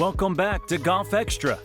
Welcome back to Golf Extra.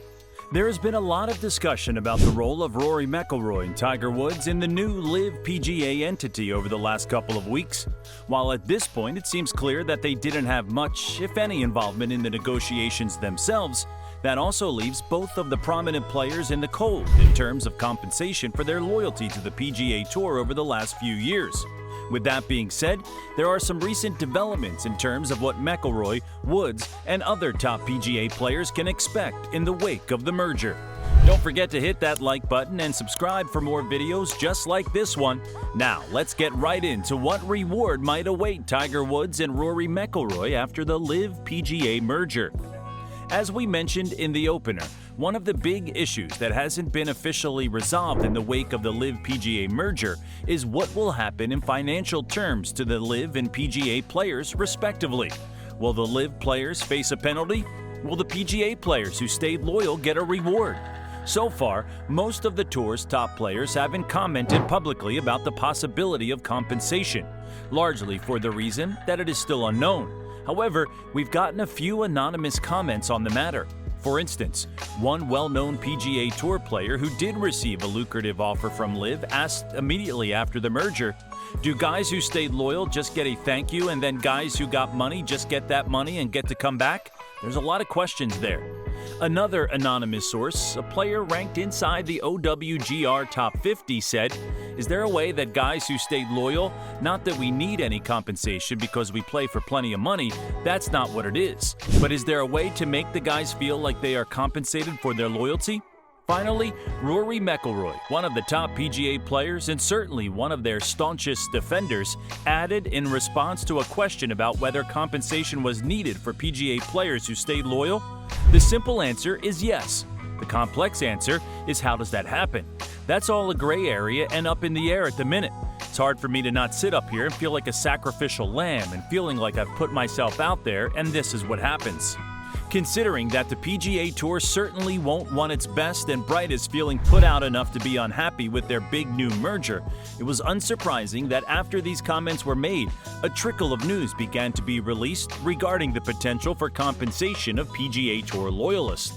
There has been a lot of discussion about the role of Rory McIlroy and Tiger Woods in the new LIV-PGA entity over the last couple of weeks. While at this point it seems clear that they didn't have much, if any, involvement in the negotiations themselves, that also leaves both of the prominent players in the cold in terms of compensation for their loyalty to the PGA Tour over the last few years. With that being said, there are some recent developments in terms of what McIlroy, Woods, and other top PGA players can expect in the wake of the merger. Don't forget to hit that like button and subscribe for more videos just like this one. Now, let's get right into what reward might await Tiger Woods and Rory McIlroy after the LIV-PGA merger. As we mentioned in the opener, one of the big issues that hasn't been officially resolved in the wake of the LIV-PGA merger is what will happen in financial terms to the LIV and PGA players respectively. Will the LIV players face a penalty? Will the PGA players who stayed loyal get a reward? So far, most of the tour's top players haven't commented publicly about the possibility of compensation, largely for the reason that it is still unknown. However, we've gotten a few anonymous comments on the matter. For instance, one well-known PGA Tour player who did receive a lucrative offer from LIV asked immediately after the merger, "Do guys who stayed loyal just get a thank you, and then guys who got money just get that money and get to come back?" There's a lot of questions there. Another anonymous source, a player ranked inside the OWGR Top 50, said, "Is there a way that guys who stayed loyal, not that we need any compensation because we play for plenty of money, that's not what it is, but is there a way to make the guys feel like they are compensated for their loyalty?" Finally, Rory McIlroy, one of the top PGA players and certainly one of their staunchest defenders, added in response to a question about whether compensation was needed for PGA players who stayed loyal, "The simple answer is yes. The complex answer is how does that happen? That's all a gray area and up in the air at the minute. It's hard for me to not sit up here and feel like a sacrificial lamb and feeling like I've put myself out there and this is what happens." Considering that the PGA Tour certainly won't want its best and brightest feeling put out enough to be unhappy with their big new merger, it was unsurprising that after these comments were made, a trickle of news began to be released regarding the potential for compensation of PGA Tour loyalists.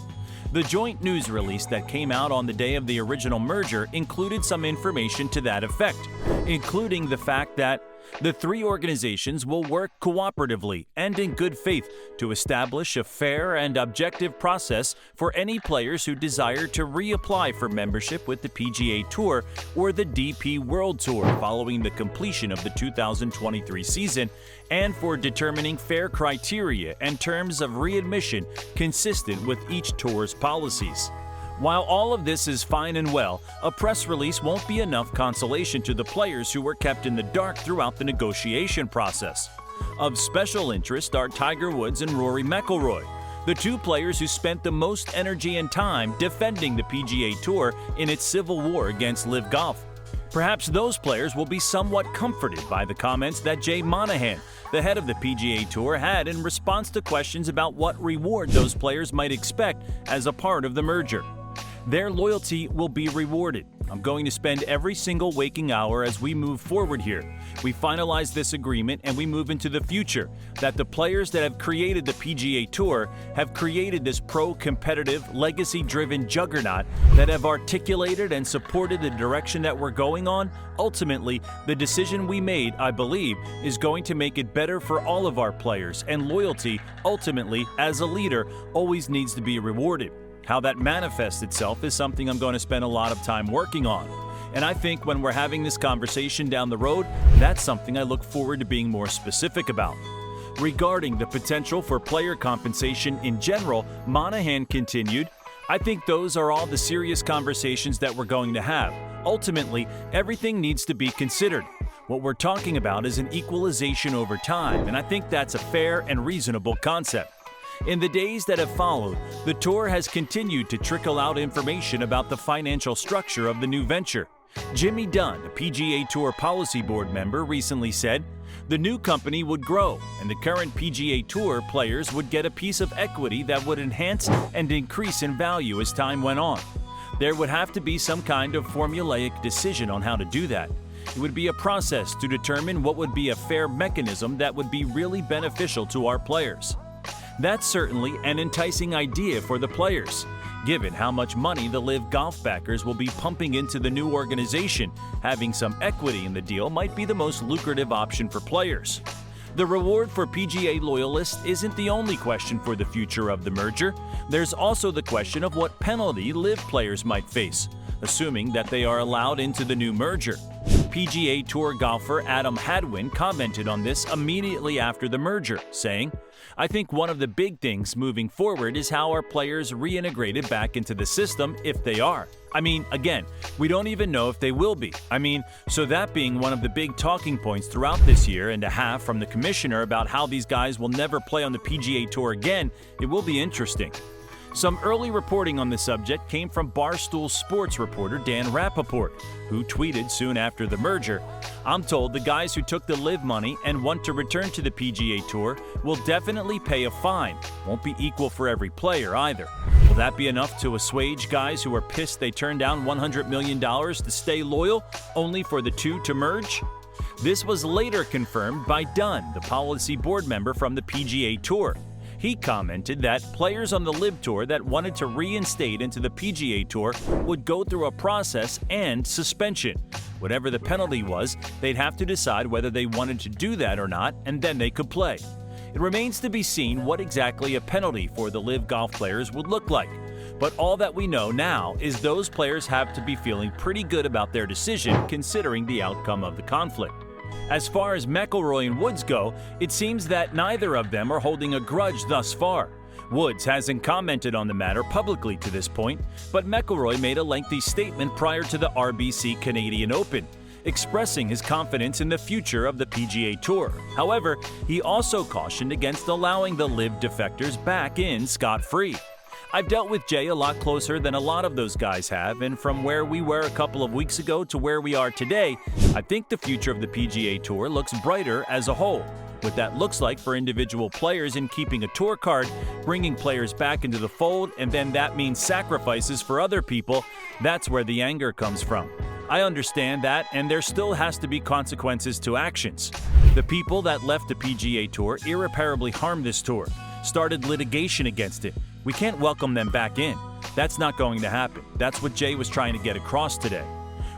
The joint news release that came out on the day of the original merger included some information to that effect, including the fact that the three organizations will work cooperatively and in good faith to establish a fair and objective process for any players who desire to reapply for membership with the PGA Tour or the DP World Tour following the completion of the 2023 season, and for determining fair criteria and terms of readmission consistent with each tour's policies. While all of this is fine and well, a press release won't be enough consolation to the players who were kept in the dark throughout the negotiation process. Of special interest are Tiger Woods and Rory McIlroy, the two players who spent the most energy and time defending the PGA Tour in its civil war against LIV Golf. Perhaps those players will be somewhat comforted by the comments that Jay Monahan, the head of the PGA Tour, had in response to questions about what reward those players might expect as a part of the merger. Their loyalty will be rewarded. I'm going to spend every single waking hour as we move forward here. We finalize this agreement and we move into the future, that the players that have created the PGA Tour have created this pro-competitive, legacy-driven juggernaut that have articulated and supported the direction that we're going on. Ultimately, the decision we made, I believe, is going to make it better for all of our players, and loyalty, ultimately, as a leader, always needs to be rewarded. How that manifests itself is something I'm going to spend a lot of time working on. And I think when we're having this conversation down the road, that's something I look forward to being more specific about. Regarding the potential for player compensation in general, Monahan continued, "I think those are all the serious conversations that we're going to have. Ultimately, everything needs to be considered. What we're talking about is an equalization over time, and I think that's a fair and reasonable concept." In the days that have followed, the tour has continued to trickle out information about the financial structure of the new venture. Jimmy Dunn, a PGA Tour Policy Board member, recently said, "The new company would grow, and the current PGA Tour players would get a piece of equity that would enhance and increase in value as time went on. There would have to be some kind of formulaic decision on how to do that. It would be a process to determine what would be a fair mechanism that would be really beneficial to our players." That's certainly an enticing idea for the players. Given how much money the LIV Golf backers will be pumping into the new organization, having some equity in the deal might be the most lucrative option for players. The reward for PGA loyalists isn't the only question for the future of the merger. There's also the question of what penalty LIV players might face, assuming that they are allowed into the new merger. PGA Tour golfer Adam Hadwin commented on this immediately after the merger, saying, "I think one of the big things moving forward is how our players reintegrated back into the system if they are. Again, we don't even know if they will be. So that being one of the big talking points throughout this year and a half from the commissioner about how these guys will never play on the PGA Tour again, it will be interesting." Some early reporting on the subject came from Barstool Sports reporter Dan Rappaport, who tweeted soon after the merger, "I'm told the guys who took the LIV money and want to return to the PGA Tour will definitely pay a fine. Won't be equal for every player either. Will that be enough to assuage guys who are pissed they turned down $100 million to stay loyal, only for the two to merge?" This was later confirmed by Dunn, the policy board member from the PGA Tour. He commented that players on the LIV Tour that wanted to reinstate into the PGA Tour would go through a process and suspension. Whatever the penalty was, they'd have to decide whether they wanted to do that or not, and then they could play. It remains to be seen what exactly a penalty for the LIV golf players would look like. But all that we know now is those players have to be feeling pretty good about their decision considering the outcome of the conflict. As far as McIlroy and Woods go, it seems that neither of them are holding a grudge thus far. Woods hasn't commented on the matter publicly to this point, but McIlroy made a lengthy statement prior to the RBC Canadian Open, expressing his confidence in the future of the PGA Tour. However, he also cautioned against allowing the LIV defectors back in scot-free. "I've dealt with Jay a lot closer than a lot of those guys have, and from where we were a couple of weeks ago to where we are today, I think the future of the PGA Tour looks brighter as a whole. What that looks like for individual players in keeping a tour card, bringing players back into the fold, and then that means sacrifices for other people, that's where the anger comes from. I understand that, and there still has to be consequences to actions. The people that left the PGA Tour irreparably harmed this tour, started litigation against it. We can't welcome them back in. That's not going to happen." That's what Jay was trying to get across today.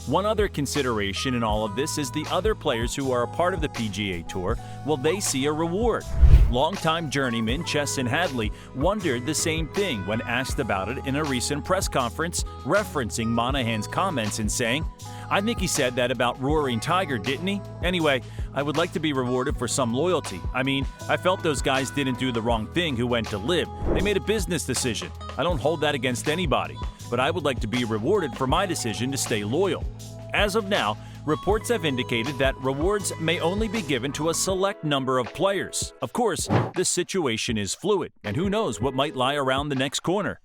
One other consideration in all of this is the other players who are a part of the PGA Tour. Will they see a reward? Longtime journeyman Chesson Hadley wondered the same thing when asked about it in a recent press conference, referencing Monahan's comments and saying, "I think he said that about Rory and Tiger, didn't he? Anyway, I would like to be rewarded for some loyalty. I felt those guys didn't do the wrong thing who went to LIV. They made a business decision. I don't hold that against anybody, but I would like to be rewarded for my decision to stay loyal." As of now, reports have indicated that rewards may only be given to a select number of players. Of course, this situation is fluid, and who knows what might lie around the next corner.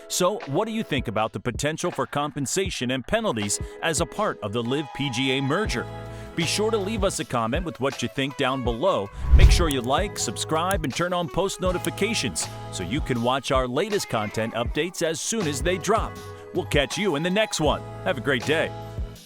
So, what do you think about the potential for compensation and penalties as a part of the LIV-PGA merger? Be sure to leave us a comment with what you think down below. Make sure you like, subscribe, and turn on post notifications so you can watch our latest content updates as soon as they drop. We'll catch you in the next one. Have a great day.